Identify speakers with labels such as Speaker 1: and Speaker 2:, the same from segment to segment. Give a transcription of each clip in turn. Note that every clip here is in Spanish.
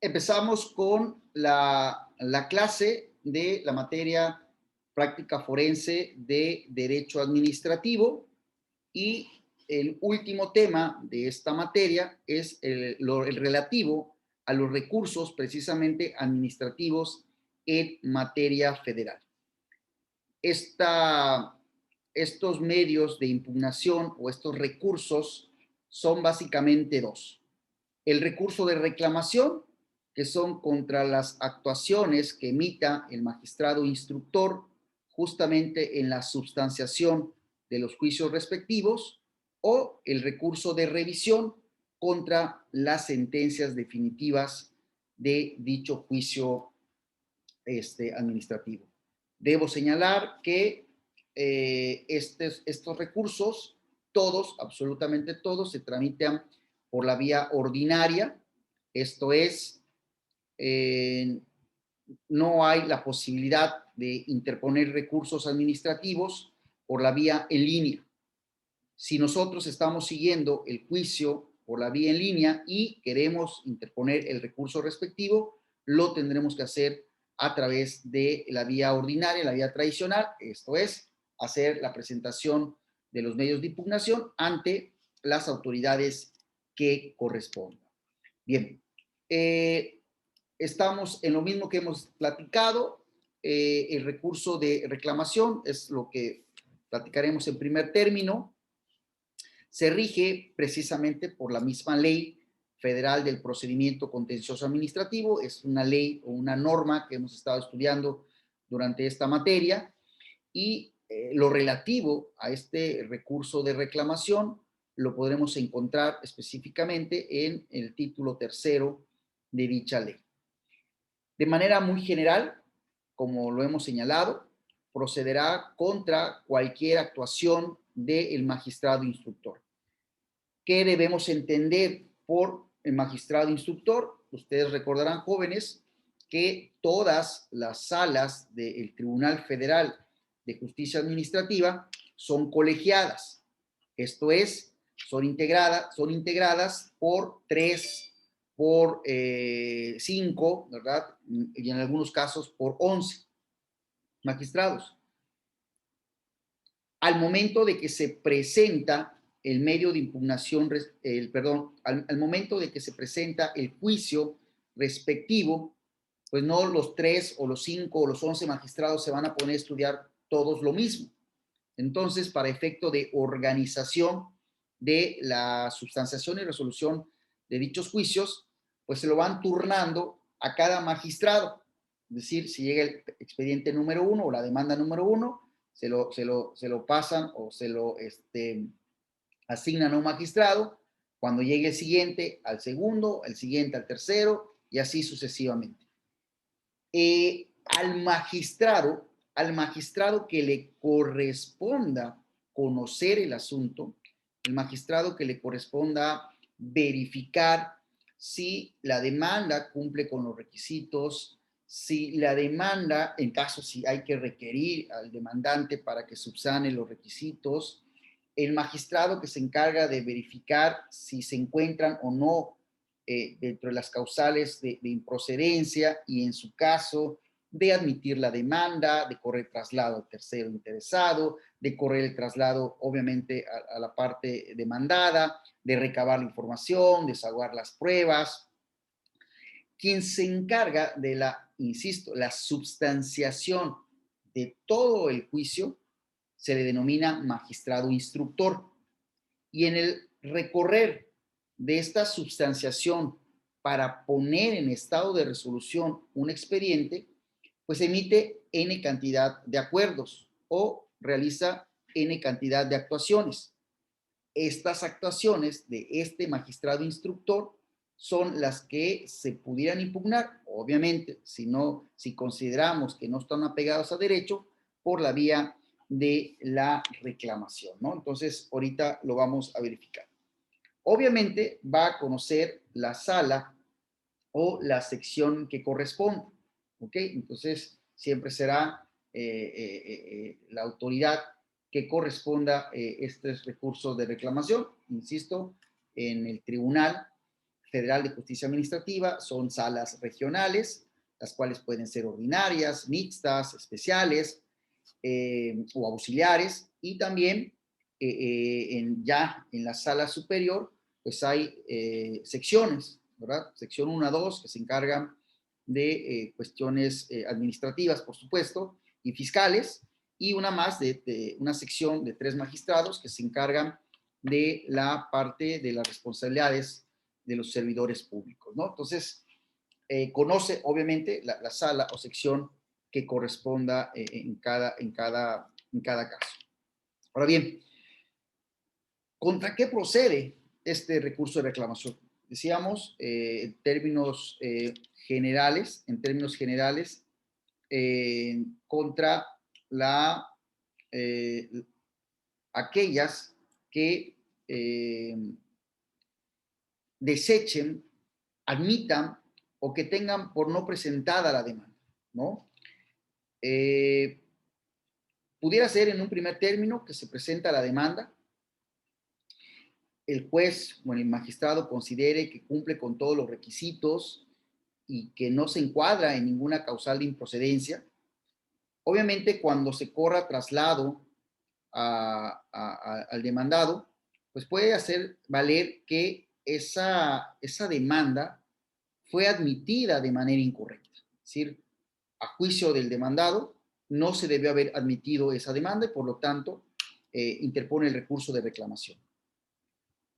Speaker 1: Empezamos con la clase de la materia práctica forense de Derecho Administrativo y el último tema de esta materia es el relativo a los recursos precisamente administrativos en materia federal. Estos medios de impugnación o estos recursos son básicamente dos. El recurso de reclamación, que son contra las actuaciones que emita el magistrado instructor justamente en la substanciación de los juicios respectivos, o el recurso de revisión contra las sentencias definitivas de dicho juicio administrativo. Debo señalar que estos recursos, todos, absolutamente todos, se tramitan por la vía ordinaria, esto es, no hay la posibilidad de interponer recursos administrativos por la vía en línea. Si nosotros estamos siguiendo el juicio por la vía en línea y queremos interponer el recurso respectivo, lo tendremos que hacer a través de la vía ordinaria, la vía tradicional, esto es, hacer la presentación de los medios de impugnación ante las autoridades que correspondan. Bien, estamos en lo mismo que hemos platicado, el recurso de reclamación es lo que platicaremos en primer término. Se rige precisamente por la misma ley federal del procedimiento contencioso administrativo, es una ley o una norma que hemos estado estudiando durante esta materia y lo relativo a este recurso de reclamación lo podremos encontrar específicamente en el título tercero de dicha ley. De manera muy general, como lo hemos señalado, procederá contra cualquier actuación del magistrado instructor. ¿Qué debemos entender por el magistrado instructor? Ustedes recordarán, jóvenes, que todas las salas del Tribunal Federal de Justicia Administrativa son colegiadas. Esto es, son integradas por 3, por 5, ¿verdad? Y en algunos casos por 11 magistrados. Al momento de que se presenta el medio de impugnación, al momento de que se presenta el juicio respectivo, pues no los 3 o los 5 o los 11 magistrados se van a poner a estudiar todos lo mismo. Entonces, para efecto de organización de la substanciación y resolución de dichos juicios, pues se lo van turnando a cada magistrado. Es decir, si llega el expediente número 1 o la demanda número 1, se lo pasan o se lo asignan a un magistrado. Cuando llegue el siguiente, al segundo, el siguiente al tercero, y así sucesivamente. Al magistrado que le corresponda conocer el asunto, el magistrado que le corresponda verificar si la demanda cumple con los requisitos, si la demanda, en caso si hay que requerir al demandante para que subsane los requisitos, el magistrado que se encarga de verificar si se encuentran o no dentro de las causales de improcedencia y en su caso de admitir la demanda, de correr traslado al tercero interesado, de correr el traslado obviamente a la parte demandada, de recabar la información, desahogar las pruebas. Quien se encarga de insisto, la substanciación de todo el juicio se le denomina magistrado instructor. Y en el recorrer de esta substanciación para poner en estado de resolución un expediente, pues emite N cantidad de acuerdos o realiza N cantidad de actuaciones. Estas actuaciones de este magistrado instructor son las que se pudieran impugnar, obviamente, si consideramos que no están apegados a derecho, por la vía de la reclamación, ¿no? Entonces, ahorita lo vamos a verificar. Obviamente va a conocer la sala o la sección que corresponde, ¿ok? Entonces, siempre será la autoridad que corresponda estos recursos de reclamación, insisto, en el Tribunal Federal de Justicia Administrativa son salas regionales, las cuales pueden ser ordinarias, mixtas, especiales o auxiliares, y también ya en la sala superior, pues hay secciones, ¿verdad? Sección 1 a 2 que se encargan de cuestiones administrativas, por supuesto, y fiscales, y una más de una sección de 3 magistrados que se encargan de la parte de las responsabilidades de los servidores públicos, ¿no? Entonces, conoce obviamente la sala o sección que corresponda en cada caso. Ahora bien, ¿contra qué procede este recurso de reclamación? Decíamos, en términos generales, contra la, eh, aquellas que desechen, admitan o que tengan por no presentada la demanda, ¿no? Pudiera ser en un primer término que se presenta la demanda, el juez o el magistrado considere que cumple con todos los requisitos y que no se encuadra en ninguna causal de improcedencia. Obviamente, cuando se corra traslado al demandado, pues puede hacer valer que esa demanda fue admitida de manera incorrecta. Es decir, a juicio del demandado, no se debió haber admitido esa demanda y por lo tanto interpone el recurso de reclamación.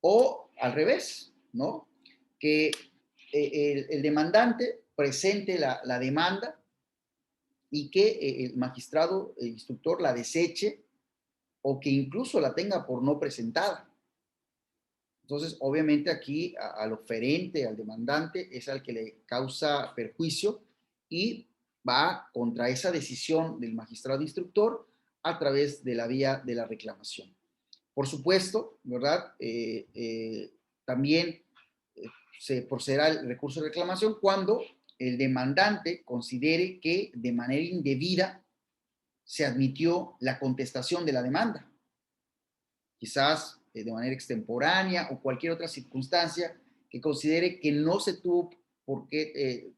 Speaker 1: O al revés, ¿no? Que el demandante presente la demanda y que el magistrado, el instructor la deseche o que incluso la tenga por no presentada. Entonces, obviamente aquí al oferente, al demandante, es al que le causa perjuicio y va contra esa decisión del magistrado instructor a través de la vía de la reclamación. Por supuesto, ¿verdad? También se procederá el recurso de reclamación cuando el demandante considere que de manera indebida se admitió la contestación de la demanda. Quizás de manera extemporánea o cualquier otra circunstancia que considere que no se tuvo por qué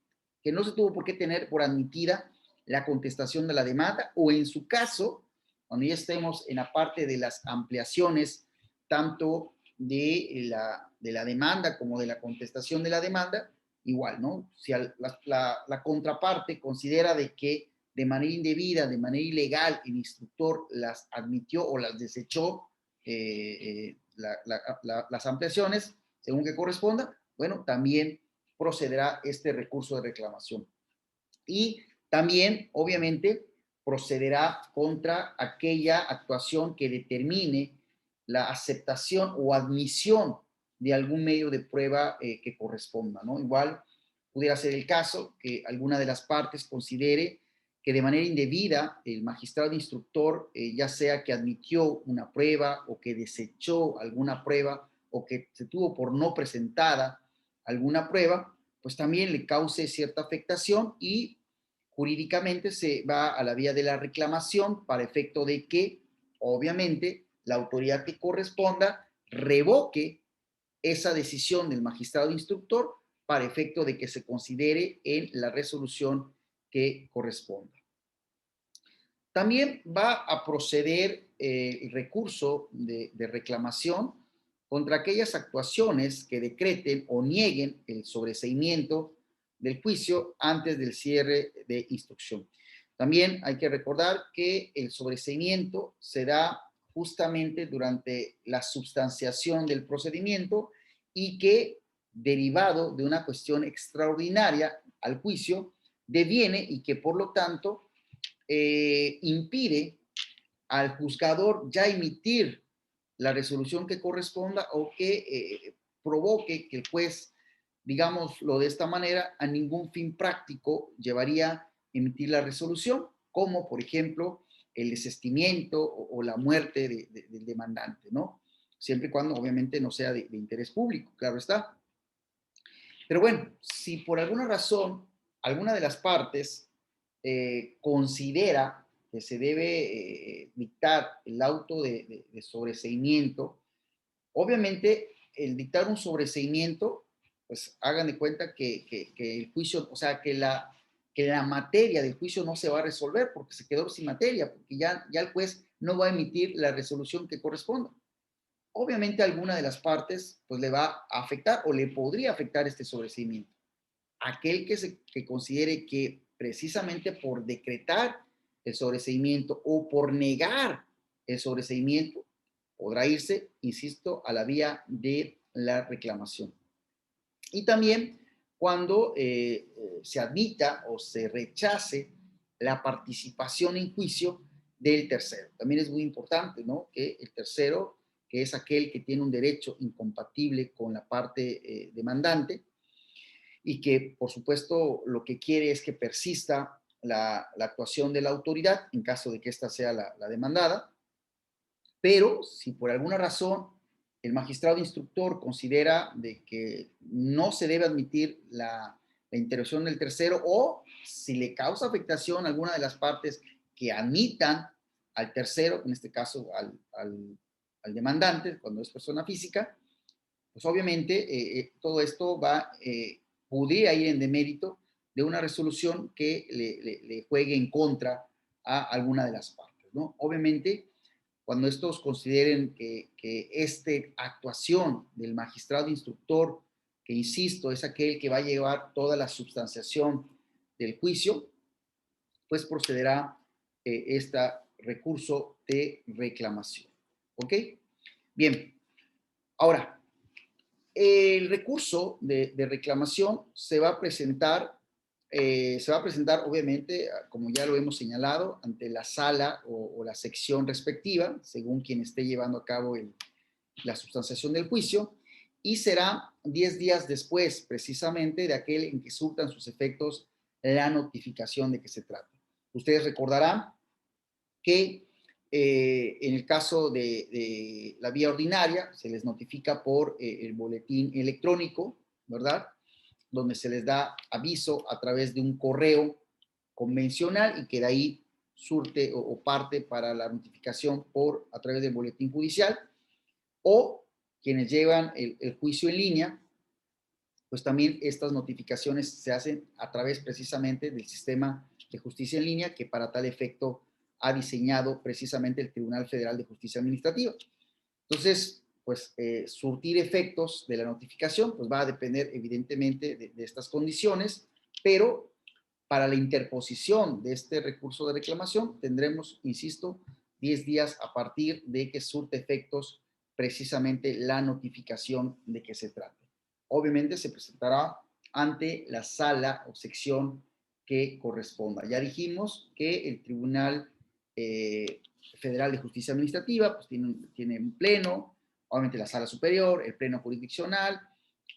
Speaker 1: tener por admitida la contestación de la demanda, o en su caso, cuando ya estemos en la parte de las ampliaciones, tanto de la demanda como de la contestación de la demanda, igual, ¿no? Si la contraparte considera de que de manera indebida, de manera ilegal, el instructor las admitió o las desechó, las ampliaciones, según que corresponda, bueno, también procederá este recurso de reclamación. Y también, obviamente, procederá contra aquella actuación que determine la aceptación o admisión de algún medio de prueba que corresponda, ¿no? Igual pudiera ser el caso que alguna de las partes considere que de manera indebida el magistrado instructor, ya sea que admitió una prueba o que desechó alguna prueba o que se tuvo por no presentada alguna prueba, pues también le cause cierta afectación y jurídicamente se va a la vía de la reclamación para efecto de que, obviamente, la autoridad que corresponda revoque esa decisión del magistrado instructor para efecto de que se considere en la resolución que corresponda. También va a proceder el recurso de reclamación contra aquellas actuaciones que decreten o nieguen el sobreseimiento del juicio antes del cierre de instrucción. También hay que recordar que el sobreseimiento se da justamente durante la substanciación del procedimiento y que, derivado de una cuestión extraordinaria al juicio, deviene y que por lo tanto impide al juzgador ya emitir la resolución que corresponda o que provoque que el juez, digámoslo de esta manera, a ningún fin práctico llevaría emitir la resolución, como por ejemplo el desistimiento o la muerte del demandante, ¿no? Siempre y cuando obviamente no sea de interés público, claro está. Pero bueno, si por alguna razón alguna de las partes considera que se debe dictar el auto de sobreseimiento, obviamente el dictar un sobreseimiento pues hagan de cuenta que el juicio, o sea, que la materia del juicio no se va a resolver porque se quedó sin materia, porque ya el juez no va a emitir la resolución que corresponda. Obviamente alguna de las partes pues le va a afectar o le podría afectar este sobreseimiento. Aquel que considere que precisamente por decretar el sobreseimiento o por negar el sobreseimiento podrá irse, insisto, a la vía de la reclamación. Y también cuando se admita o se rechace la participación en juicio del tercero. También es muy importante, ¿no? Que el tercero, que es aquel que tiene un derecho incompatible con la parte demandante y que, por supuesto, lo que quiere es que persista la actuación de la autoridad en caso de que ésta sea la demandada, pero si por alguna razón el magistrado instructor considera de que no se debe admitir la intervención del tercero o si le causa afectación a alguna de las partes que admitan al tercero, en este caso al demandante, cuando es persona física, pues obviamente todo esto podría ir en demérito de una resolución que le juegue en contra a alguna de las partes, ¿no? Obviamente, cuando estos consideren que esta actuación del magistrado instructor, que insisto, es aquel que va a llevar toda la substanciación del juicio, pues procederá este recurso de reclamación. ¿Ok? Bien, ahora, el recurso de reclamación se va a presentar obviamente, como ya lo hemos señalado, ante la sala o la sección respectiva, según quien esté llevando a cabo la sustanciación del juicio, y será 10 días después, precisamente, de aquel en que surtan sus efectos la notificación de que se trata. Ustedes recordarán que en el caso de la vía ordinaria, se les notifica por el boletín electrónico, ¿verdad? Donde se les da aviso a través de un correo convencional y que de ahí surte o parte para la notificación a través del boletín judicial, o quienes llevan el juicio en línea, pues también estas notificaciones se hacen a través precisamente del sistema de justicia en línea que para tal efecto ha diseñado precisamente el Tribunal Federal de Justicia Administrativa. Entonces, pues surtir efectos de la notificación, pues va a depender evidentemente de estas condiciones, pero para la interposición de este recurso de reclamación tendremos, insisto, 10 días a partir de que surte efectos precisamente la notificación de que se trate. Obviamente se presentará ante la sala o sección que corresponda. Ya dijimos que el Tribunal Federal de Justicia Administrativa pues tiene un pleno, obviamente la sala superior, el pleno jurisdiccional,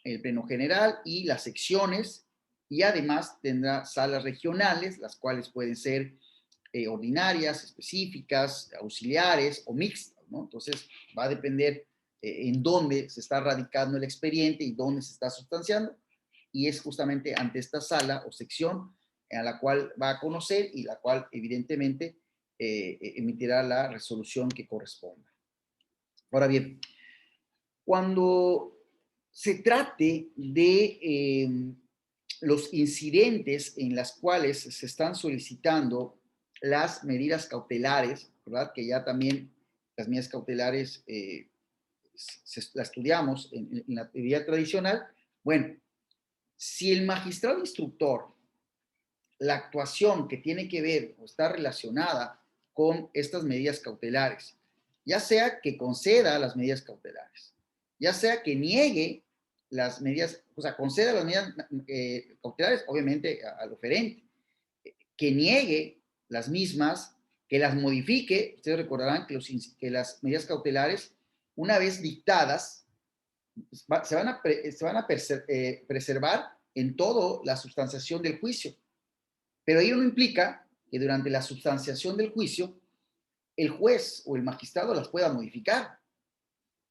Speaker 1: el pleno general y las secciones, y además tendrá salas regionales, las cuales pueden ser ordinarias, específicas, auxiliares o mixtas, ¿no? Entonces va a depender en dónde se está radicando el expediente y dónde se está sustanciando, y es justamente ante esta sala o sección a la cual va a conocer y la cual evidentemente emitirá la resolución que corresponda. Ahora bien, cuando se trate de los incidentes en las cuales se están solicitando las medidas cautelares, ¿verdad? Que ya también las medidas cautelares las estudiamos en la teoría tradicional. Bueno, si el magistrado instructor, la actuación que tiene que ver o está relacionada con estas medidas cautelares, ya sea que conceda las medidas cautelares, ya sea que niegue las medidas, o sea, conceda las medidas cautelares, obviamente, al oferente, que niegue las mismas, que las modifique. Ustedes recordarán que las medidas cautelares, una vez dictadas, se van a preservar en toda la sustanciación del juicio. Pero ello no implica que durante la sustanciación del juicio el juez o el magistrado las pueda modificar.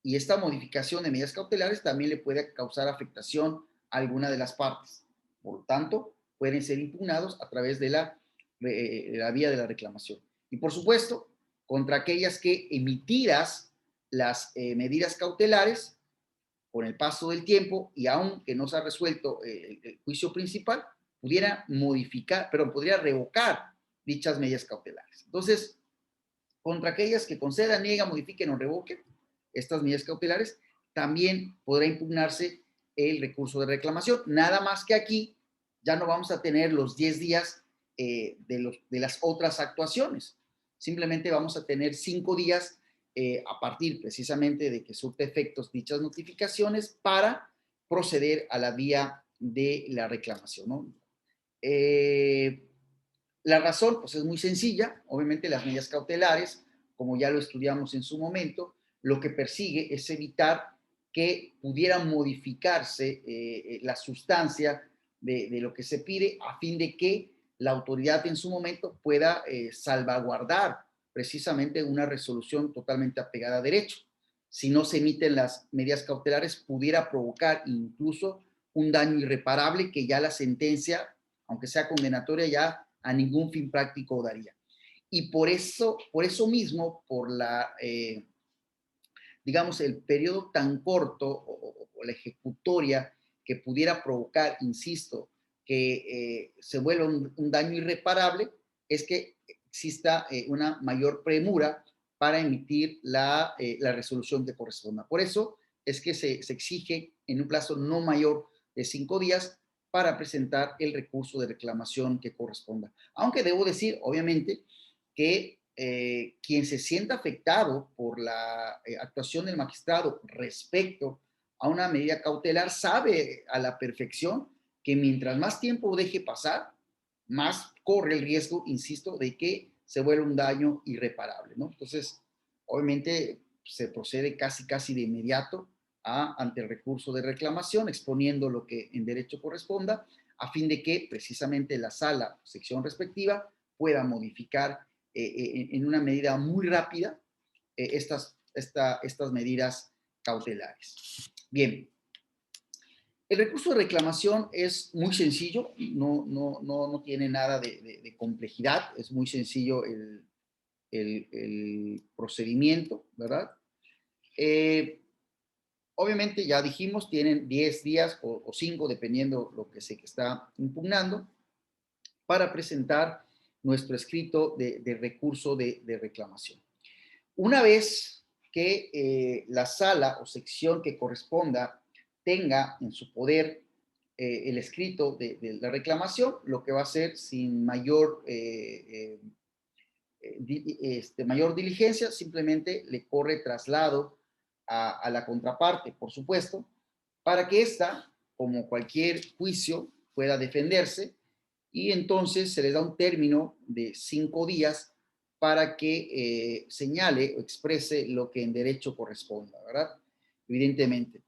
Speaker 1: Y esta modificación de medidas cautelares también le puede causar afectación a alguna de las partes. Por lo tanto, pueden ser impugnados a través de la vía de la reclamación. Y por supuesto, contra aquellas que emitidas las medidas cautelares, con el paso del tiempo y aunque no se ha resuelto el juicio principal, pudiera modificar, perdón, podría revocar dichas medidas cautelares. Entonces, contra aquellas que conceda, niega, modifiquen o revoquen estas medidas cautelares, también podrá impugnarse el recurso de reclamación. Nada más que aquí ya no vamos a tener los 10 días de las otras actuaciones. Simplemente vamos a tener 5 días a partir precisamente de que surte efectos dichas notificaciones para proceder a la vía de la reclamación, ¿no? La razón, pues es muy sencilla. Obviamente las medidas cautelares, como ya lo estudiamos en su momento, lo que persigue es evitar que pudiera modificarse la sustancia de lo que se pide a fin de que la autoridad en su momento pueda salvaguardar precisamente una resolución totalmente apegada a derecho. Si no se emiten las medidas cautelares, pudiera provocar incluso un daño irreparable que ya la sentencia, aunque sea condenatoria, ya a ningún fin práctico daría. Y por eso mismo, por la, digamos, el periodo tan corto o la ejecutoria que pudiera provocar, insisto, que se vuelva un daño irreparable, es que exista una mayor premura para emitir la resolución que corresponda. Por eso es que se exige en un plazo no mayor de 5 días para presentar el recurso de reclamación que corresponda. Aunque debo decir, obviamente, que quien se sienta afectado por la actuación del magistrado respecto a una medida cautelar sabe a la perfección que mientras más tiempo deje pasar, más corre el riesgo, insisto, de que se vuelva un daño irreparable, ¿no? Entonces, obviamente se procede casi de inmediato ante el recurso de reclamación, exponiendo lo que en derecho corresponda, a fin de que precisamente la sala, sección respectiva, pueda modificar en una medida muy rápida estas medidas cautelares. Bien, el recurso de reclamación es muy sencillo, no tiene nada de complejidad, es muy sencillo el procedimiento, ¿verdad? Obviamente, ya dijimos, tienen 10 días o 5, dependiendo lo que se está impugnando, para presentar nuestro escrito de recurso de reclamación. Una vez que la sala o sección que corresponda tenga en su poder el escrito de la reclamación, lo que va a hacer sin mayor, mayor diligencia, simplemente le corre traslado a la contraparte, por supuesto, para que ésta, como cualquier juicio, pueda defenderse y entonces se les da un término de 5 días para que señale o exprese lo que en derecho corresponda, ¿verdad? Evidentemente.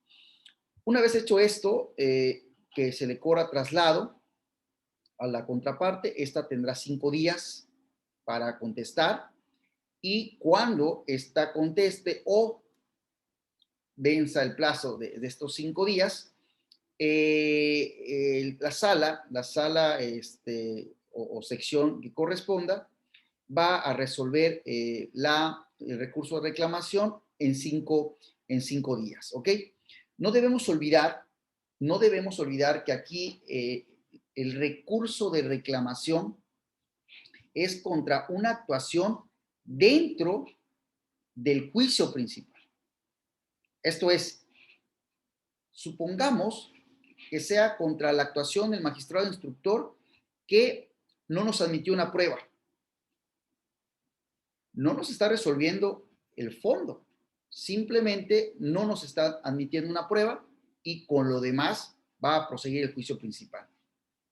Speaker 1: Una vez hecho esto, que se le corra traslado a la contraparte, esta tendrá 5 días para contestar y cuando esta conteste o venza el plazo de estos 5 días, la sala o sección que corresponda va a resolver el recurso de reclamación en cinco días, ¿ok? No debemos olvidar, no debemos olvidar que aquí el recurso de reclamación es contra una actuación dentro del juicio principal. Esto es, supongamos que sea contra la actuación del magistrado instructor que no nos admitió una prueba. No nos está resolviendo el fondo, simplemente no nos está admitiendo una prueba y con lo demás va a proseguir el juicio principal.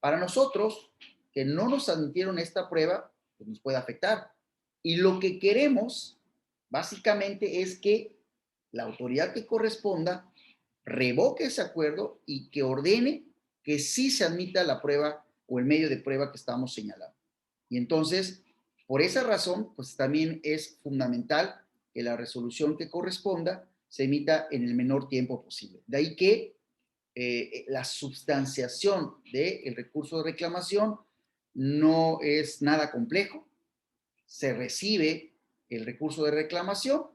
Speaker 1: Para nosotros, que no nos admitieron esta prueba, pues nos puede afectar. Y lo que queremos, básicamente, es que la autoridad que corresponda revoque ese acuerdo y que ordene que sí se admita la prueba o el medio de prueba que estamos señalando. Y entonces, por esa razón, pues también es fundamental que la resolución que corresponda se emita en el menor tiempo posible. De ahí que la substanciación del recurso de reclamación no es nada complejo. Se recibe el recurso de reclamación,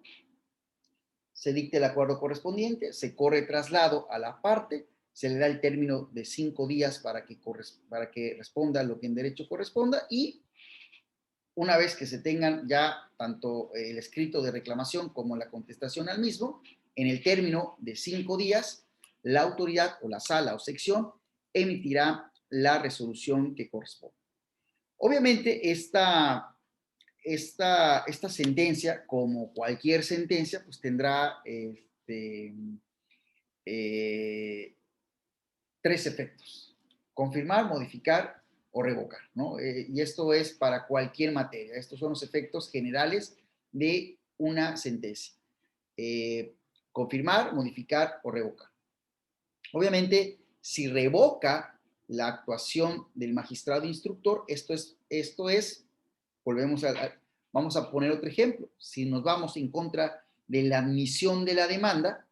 Speaker 1: se dicta el acuerdo correspondiente, se corre traslado a la parte, se le da el término de 5 días para que responda lo que en derecho corresponda y una vez que se tengan ya tanto el escrito de reclamación como la contestación al mismo, en el término de 5 días, la autoridad o la sala o sección emitirá la resolución que corresponde. Obviamente, esta sentencia, como cualquier sentencia, pues tendrá eh, tres efectos: confirmar, modificar o revocar, ¿no? Y esto es para cualquier materia. Estos son los efectos generales de una sentencia. Eh, confirmar, modificar o revocar. Obviamente, si revoca la actuación del magistrado instructor, volvemos vamos a poner otro ejemplo. Si nos vamos en contra de la admisión de la demanda,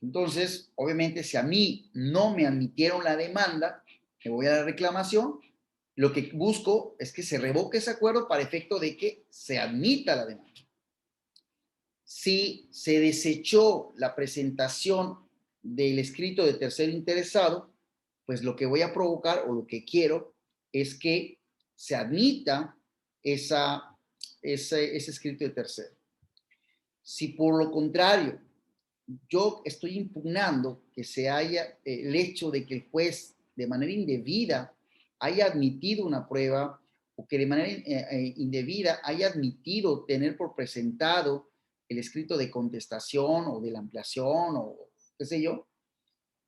Speaker 1: entonces, obviamente, si a mí no me admitieron la demanda, me voy a la reclamación, lo que busco es que se revoque ese acuerdo para efecto de que se admita la demanda. Si se desechó la presentación del escrito de tercero interesado, pues lo que voy a provocar o lo que quiero es que se admita ese escrito de tercero. Si por lo contrario yo estoy impugnando que se haya el hecho de que el juez de manera indebida haya admitido una prueba o que de manera indebida haya admitido tener por presentado el escrito de contestación o de la ampliación o qué sé yo,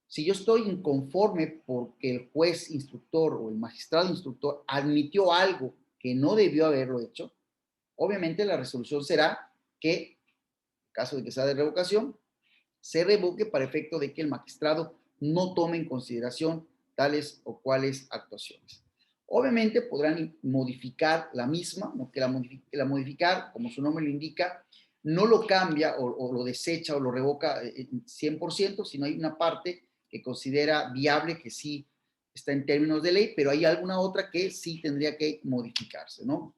Speaker 1: si yo estoy inconforme porque el juez instructor o el magistrado instructor admitió algo que no debió haberlo hecho, obviamente la resolución será que, en caso de que sea de revocación, se revoque para efecto de que el magistrado no tome en consideración tales o cuales actuaciones. Obviamente podrán modificar la misma, ¿no? Que la modificar, como su nombre lo indica, no lo cambia o lo desecha o lo revoca 100%, sino hay una parte que considera viable que sí está en términos de ley, pero hay alguna otra que sí tendría que modificarse, ¿no?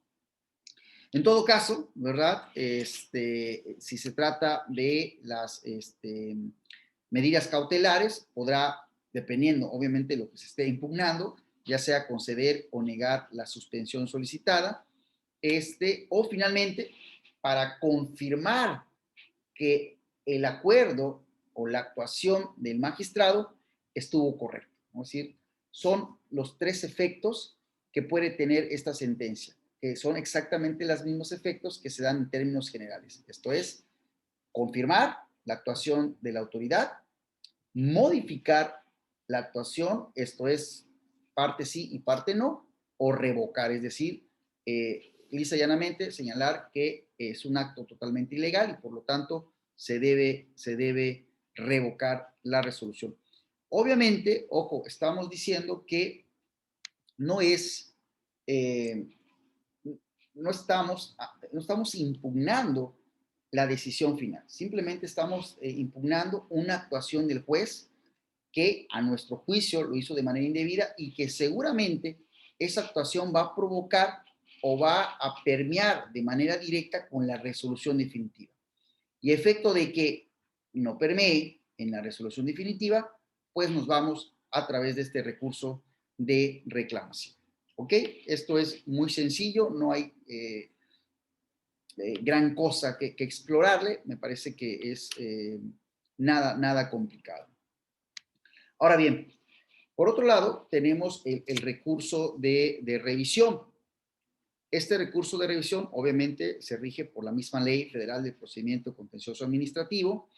Speaker 1: En todo caso, ¿verdad? Si se trata de las medidas cautelares, podrá, dependiendo obviamente de lo que se esté impugnando, ya sea conceder o negar la suspensión solicitada, o finalmente, para confirmar que el acuerdo o la actuación del magistrado estuvo correcto. Es decir, son los tres efectos que puede tener esta sentencia, que son exactamente los mismos efectos que se dan en términos generales. Esto es, confirmar la actuación de la autoridad, modificar la actuación, esto es, parte sí y parte no, o revocar, es decir, lisa y llanamente señalar que es un acto totalmente ilegal y por lo tanto se debe revocar la resolución. Obviamente, ojo, estamos diciendo que no es, eh, no estamos impugnando la decisión final, simplemente estamos impugnando una actuación del juez que a nuestro juicio lo hizo de manera indebida y que seguramente esa actuación va a provocar o va a permear de manera directa con la resolución definitiva. Y efecto de que no permee en la resolución definitiva, pues nos vamos a través de este recurso de reclamación. ¿Ok? Esto es muy sencillo, no hay gran cosa que explorarle, me parece que es nada complicado. Ahora bien, por otro lado, tenemos el recurso de revisión. Este recurso de revisión obviamente se rige por la misma Ley Federal de Procedimiento Contencioso Administrativo.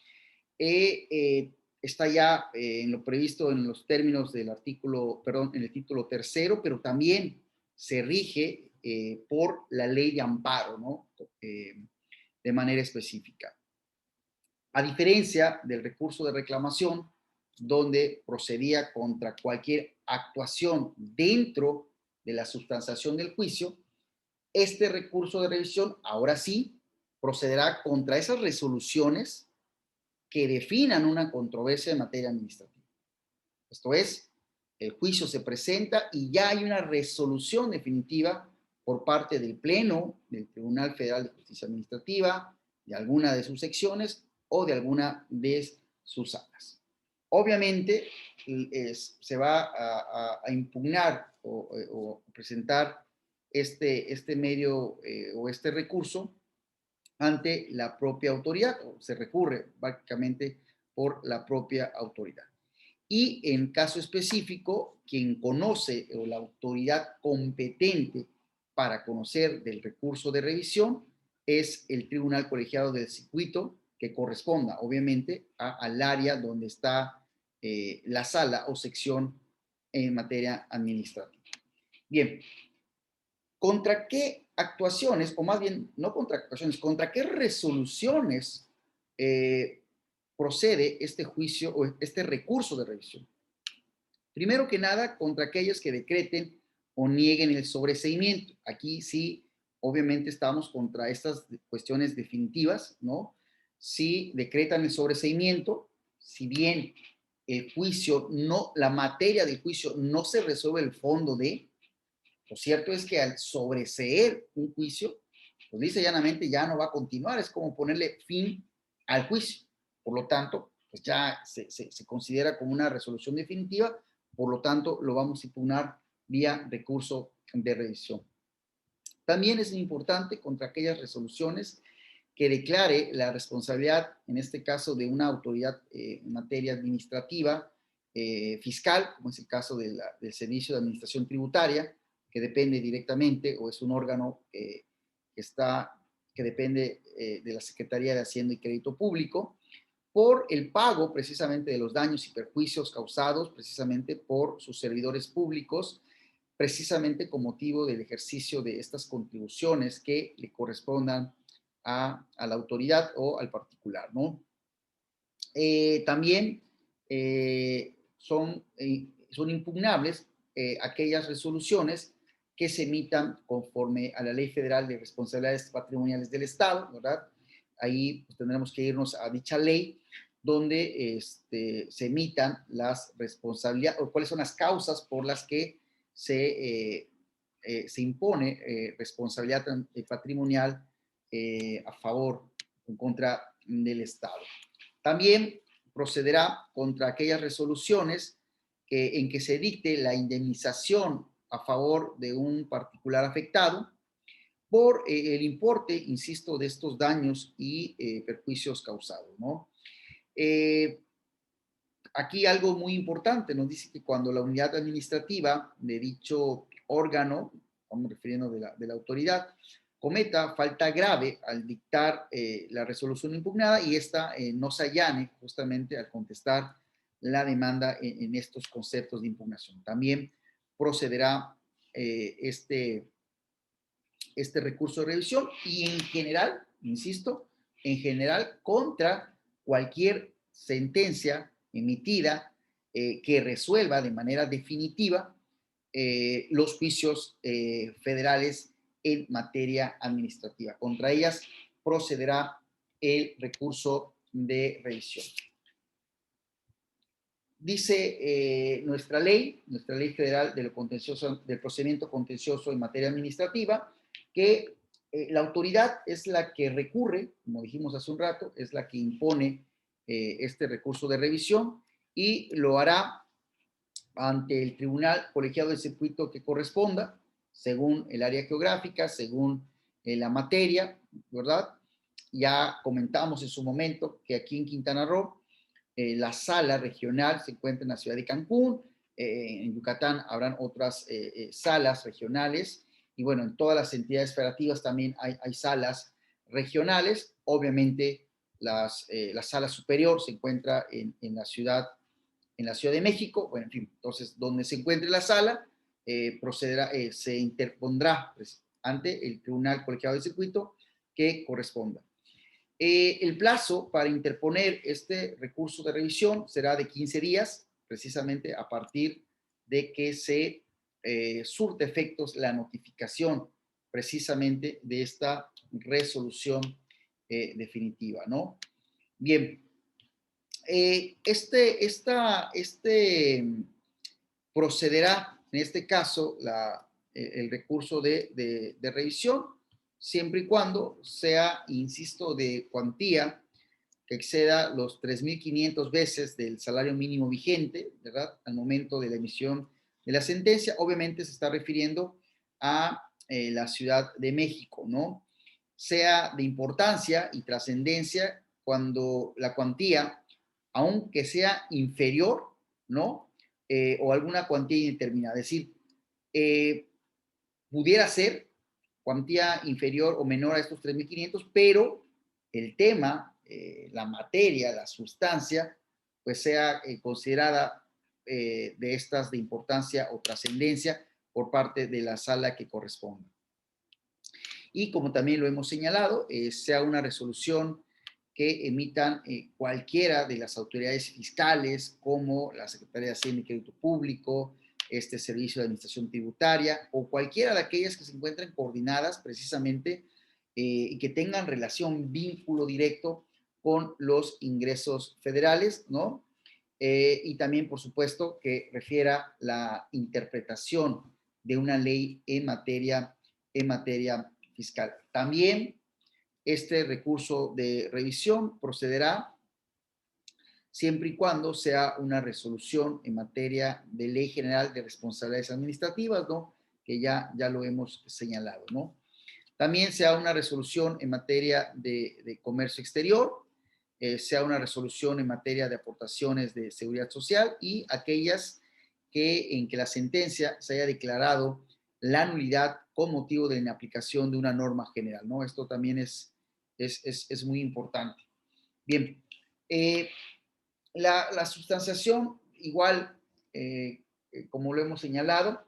Speaker 1: Está ya en lo previsto en los términos del artículo, perdón, en el título tercero, pero también se rige por la Ley de Amparo, ¿no? De manera específica. A diferencia del recurso de reclamación, donde procedía contra cualquier actuación dentro de la sustanciación del juicio, este recurso de revisión ahora sí procederá contra esas resoluciones que definan una controversia en materia administrativa. Esto es, el juicio se presenta y ya hay una resolución definitiva por parte del Pleno del Tribunal Federal de Justicia Administrativa, de alguna de sus secciones o de alguna de sus salas. Obviamente, se va a impugnar o presentar este medio o este recurso ante la propia autoridad, o se recurre básicamente por la propia autoridad. Y en caso específico, quien conoce o la autoridad competente para conocer del recurso de revisión es el tribunal colegiado del circuito, que corresponda obviamente al área donde está la sala o sección en materia administrativa. Bien, ¿contra qué actuaciones, o más bien, no contra actuaciones, contra qué resoluciones procede este juicio o este recurso de revisión? Primero que nada, contra aquellos que decreten o nieguen el sobreseimiento. Aquí sí, obviamente estamos contra estas cuestiones definitivas, ¿no? Si decretan el sobreseimiento, si bien el juicio no, la materia del juicio no se resuelve el fondo de, lo cierto es que al sobreseer un juicio, pues dice llanamente ya no va a continuar, es como ponerle fin al juicio. Por lo tanto, pues ya se considera como una resolución definitiva, por lo tanto lo vamos a impugnar vía recurso de revisión. También es importante contra aquellas resoluciones que declare la responsabilidad, en este caso de una autoridad en materia administrativa, fiscal, como es el caso del Servicio de Administración Tributaria, que depende directamente o es un órgano que depende de la Secretaría de Hacienda y Crédito Público, por el pago precisamente de los daños y perjuicios causados precisamente por sus servidores públicos, precisamente con motivo del ejercicio de estas contribuciones que le correspondan a la autoridad o al particular, ¿no? También son impugnables aquellas resoluciones que se emitan conforme a la Ley Federal de Responsabilidades Patrimoniales del Estado, ¿verdad? Ahí pues, tendremos que irnos a dicha ley donde se emitan las responsabilidades o cuáles son las causas por las que se impone responsabilidad patrimonial a favor en contra del Estado. También procederá contra aquellas resoluciones en que se dicte la indemnización a favor de un particular afectado por el importe, insisto, de estos daños y perjuicios causados, ¿no? Aquí algo muy importante, nos dice que cuando la unidad administrativa de dicho órgano, estamos refiriendo de la autoridad, cometa falta grave al dictar la resolución impugnada y esta no se allane justamente al contestar la demanda en estos conceptos de impugnación. También procederá este recurso de revisión y en general, insisto, en general contra cualquier sentencia emitida que resuelva de manera definitiva los juicios federales en materia administrativa. Contra ellas procederá el recurso de revisión. Dice nuestra ley federal del procedimiento contencioso en materia administrativa, que la autoridad es la que recurre, como dijimos hace un rato, es la que impone este recurso de revisión y lo hará ante el tribunal colegiado de circuito que corresponda, según el área geográfica, según la materia, ¿verdad? Ya comentamos en su momento que aquí en Quintana Roo la sala regional se encuentra en la ciudad de Cancún, en Yucatán habrán otras salas regionales y bueno, en todas las entidades federativas también hay salas regionales. Obviamente la sala superior se encuentra en la ciudad de México, bueno, en fin, entonces donde se encuentre la sala, se interpondrá pues, ante el tribunal colegiado de circuito que corresponda. El plazo para interponer este recurso de revisión será de 15 días, precisamente a partir de que se surte efectos la notificación precisamente de esta resolución definitiva, ¿no? Bien, procederá, en este caso, el recurso de revisión, siempre y cuando sea, insisto, de cuantía que exceda los 3.500 veces del salario mínimo vigente, ¿verdad? Al momento de la emisión de la sentencia. Obviamente se está refiriendo a la Ciudad de México, ¿no? Sea de importancia y trascendencia cuando la cuantía, aunque sea inferior, ¿no? O alguna cuantía indeterminada. Es decir, eh, pudiera ser cuantía inferior o menor a estos 3.500, pero el tema, la materia, la sustancia, pues sea considerada de estas de importancia o trascendencia por parte de la sala que corresponda. Y como también lo hemos señalado, sea una resolución que emitan cualquiera de las autoridades fiscales, como la Secretaría de Hacienda y Crédito Público, este Servicio de Administración Tributaria, o cualquiera de aquellas que se encuentren coordinadas precisamente y que tengan relación, vínculo directo con los ingresos federales, ¿no? Y también, por supuesto, que refiera la interpretación de una ley en materia fiscal. También este recurso de revisión procederá siempre y cuando sea una resolución en materia de Ley General de Responsabilidades Administrativas, ¿no? Que ya lo hemos señalado, ¿no? También sea una resolución en materia de comercio exterior, sea una resolución en materia de aportaciones de seguridad social y aquellas en que la sentencia se haya declarado la nulidad con motivo de la inaplicación de una norma general, ¿no? Esto también es muy importante. Bien, eh, la sustanciación, igual, como lo hemos señalado,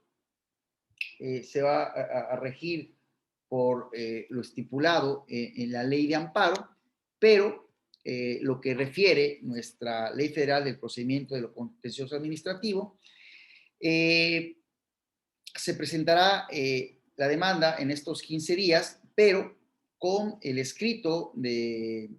Speaker 1: se va a regir por lo estipulado en la ley de amparo, pero lo que refiere nuestra ley federal del procedimiento de lo contencioso administrativo, se presentará la demanda en estos 15 días, pero con el escrito de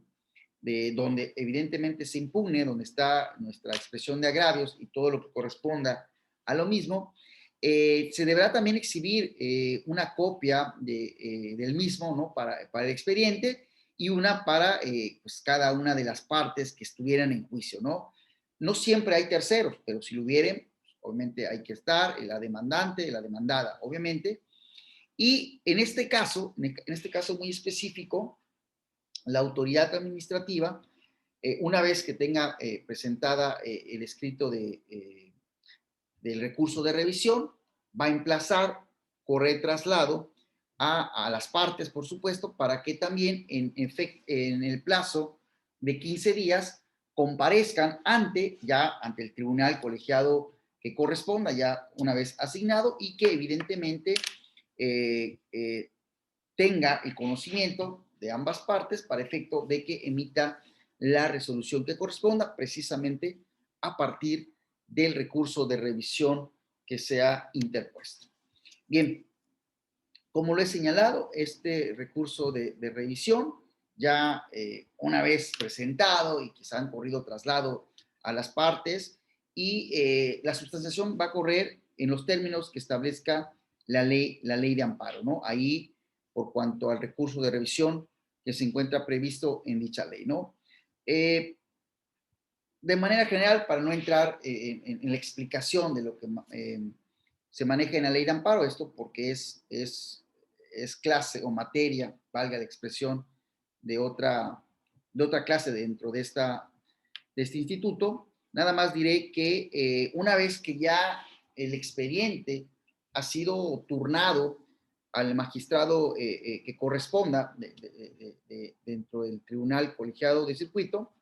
Speaker 1: donde evidentemente se impugne, donde está nuestra expresión de agravios y todo lo que corresponda a lo mismo, se deberá también exhibir una copia del mismo, ¿no? Para el expediente y una para pues cada una de las partes que estuvieran en juicio, ¿no? No siempre hay terceros, pero si lo hubieren, obviamente hay que estar la demandante, la demandada, obviamente. Y en este caso muy específico, la autoridad administrativa, una vez que tenga presentada el escrito del recurso de revisión, va a emplazar correo traslado a las partes, por supuesto, para que también en el plazo de 15 días comparezcan ante el tribunal colegiado que corresponda, ya una vez asignado, y que evidentemente eh, eh, tenga el conocimiento de ambas partes para efecto de que emita la resolución que corresponda precisamente a partir del recurso de revisión que sea interpuesto. Bien, como lo he señalado, este recurso de revisión ya una vez presentado y que se han corrido traslado a las partes y la sustanciación va a correr en los términos que establezca la ley de amparo, ¿no? Ahí, por cuanto al recurso de revisión que se encuentra previsto en dicha ley, ¿no? De manera general, para no entrar en la explicación de lo que se maneja en la ley de amparo, esto porque es clase o materia, valga la expresión, de otra clase dentro de este instituto, nada más diré que una vez que ya el expediente ha sido turnado al magistrado que corresponda dentro del tribunal colegiado de circuito,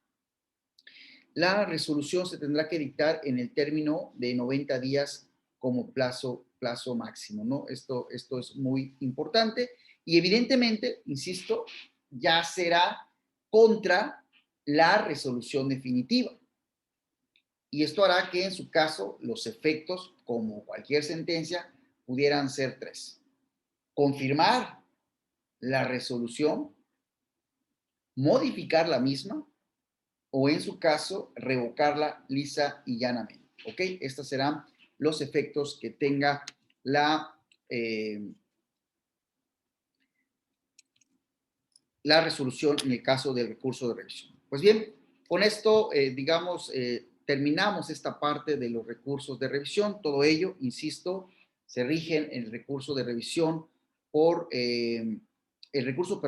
Speaker 1: la resolución se tendrá que dictar en el término de 90 días como plazo máximo, ¿no? Esto es muy importante y evidentemente, insisto, ya será contra la resolución definitiva. Y esto hará que en su caso los efectos, como cualquier sentencia, pudieran ser tres. Confirmar la resolución, modificar la misma o en su caso revocarla lisa y llanamente. ¿Ok? Estos serán los efectos que tenga la, eh, la resolución en el caso del recurso de revisión. Pues bien, con esto, terminamos esta parte de los recursos de revisión. Todo ello, insisto, se rigen en el recurso de revisión por el recurso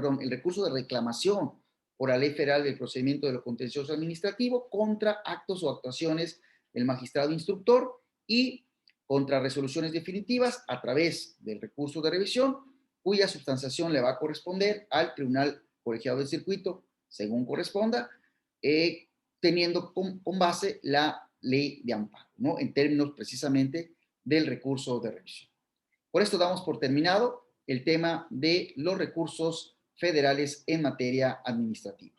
Speaker 1: de reclamación por la Ley Federal del Procedimiento de lo Contencioso Administrativo contra actos o actuaciones del magistrado instructor y contra resoluciones definitivas a través del recurso de revisión, cuya sustanciación le va a corresponder al Tribunal Colegiado del Circuito, según corresponda, teniendo con base la ley de amparo, ¿no? En términos precisamente del recurso de revisión. Por esto damos por terminado el tema de los recursos federales en materia administrativa.